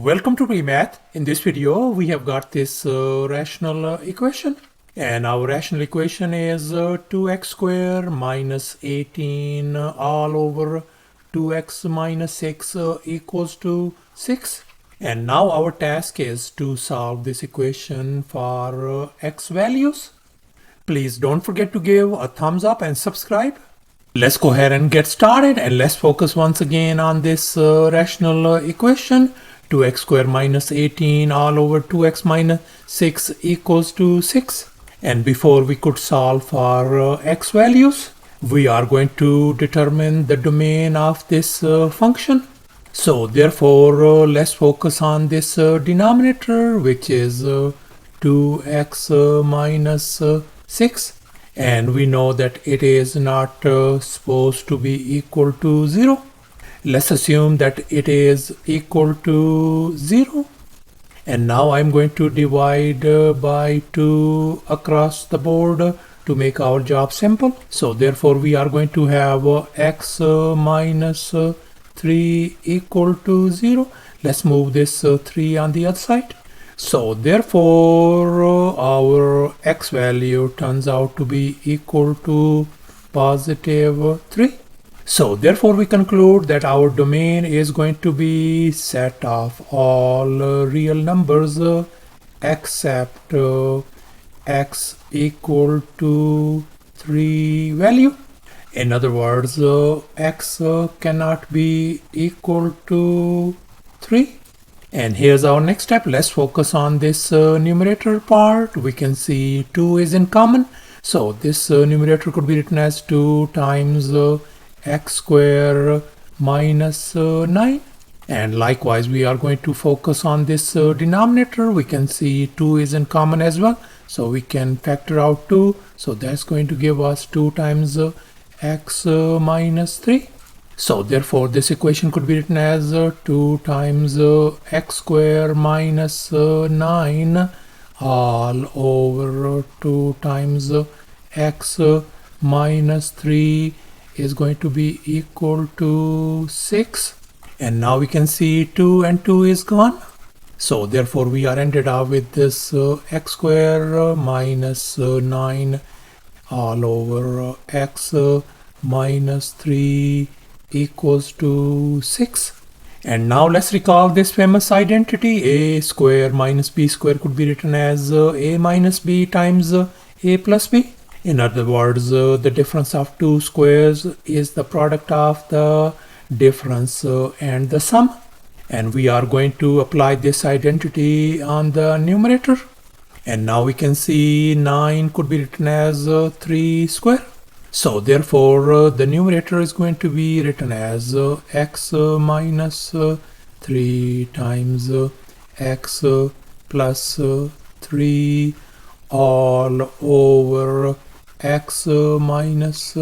Welcome to PreMath. In this video, we have got this rational equation. And our rational equation is 2x squared minus 18 all over 2x minus 6 equals to 6. And now our task is to solve this equation for x values. Please don't forget to give a thumbs up and subscribe. Let's go ahead and get started, and let's focus once again on this rational equation. 2x squared minus 18 all over 2x minus 6 equals to 6. And before we could solve for x values, we are going to determine the domain of this function. So therefore, let's focus on this denominator, which is 2x minus 6. And we know that it is not supposed to be equal to 0. Let's assume that it is equal to 0. And now I'm going to divide by 2 across the board to make our job simple. So therefore we are going to have x minus 3 equal to 0. Let's move this 3 on the other side. So therefore our x value turns out to be equal to positive 3. So therefore we conclude that our domain is going to be set of all real numbers except x equal to 3 value. In other words, x cannot be equal to 3. And here's our next step. Let's focus on this numerator part. We can see 2 is in common. So this numerator could be written as 2 times x squared minus 9. And likewise, we are going to focus on this denominator. We can see 2 is in common as well. So we can factor out 2. So that's going to give us 2 times x minus 3. So therefore this equation could be written as 2 times x squared minus 9 all over 2 times x minus 3 is going to be equal to 6. And now we can see 2 and 2 is gone. So therefore we are ended up with this x squared minus 9 all over x minus 3 equals to 6. And now let's recall this famous identity. A squared minus b squared could be written as a minus b times a plus b. In other words, the difference of two squares is the product of the difference and the sum. And we are going to apply this identity on the numerator. And now we can see 9 could be written as 3 squared. So therefore the numerator is going to be written as x minus 3 times x plus 3 all over x minus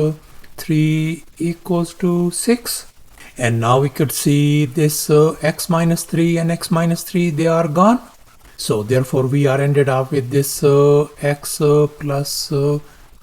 3 equals to 6. And now we could see this x minus 3 and x minus 3, they are gone. So therefore we are ended up with this x plus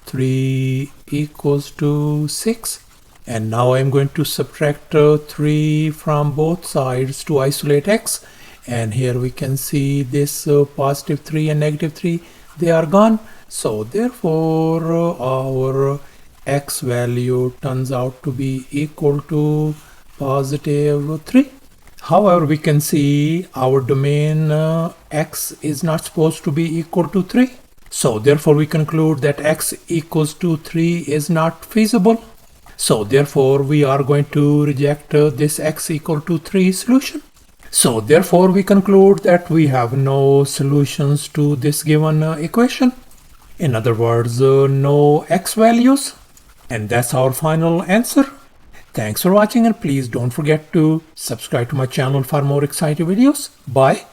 3 equals to 6. And now I'm going to subtract 3 from both sides to isolate x. And here we can see this positive 3 and negative 3, they are gone. So therefore our x value turns out to be equal to positive 3. However, we can see our domain x is not supposed to be equal to 3. So therefore we conclude that x equals to 3 is not feasible. So therefore we are going to reject this x equal to 3 solution. So therefore we conclude that we have no solutions to this given equation. In other words, no x values. And that's our final answer. Thanks for watching, and please don't forget to subscribe to my channel for more exciting videos. Bye.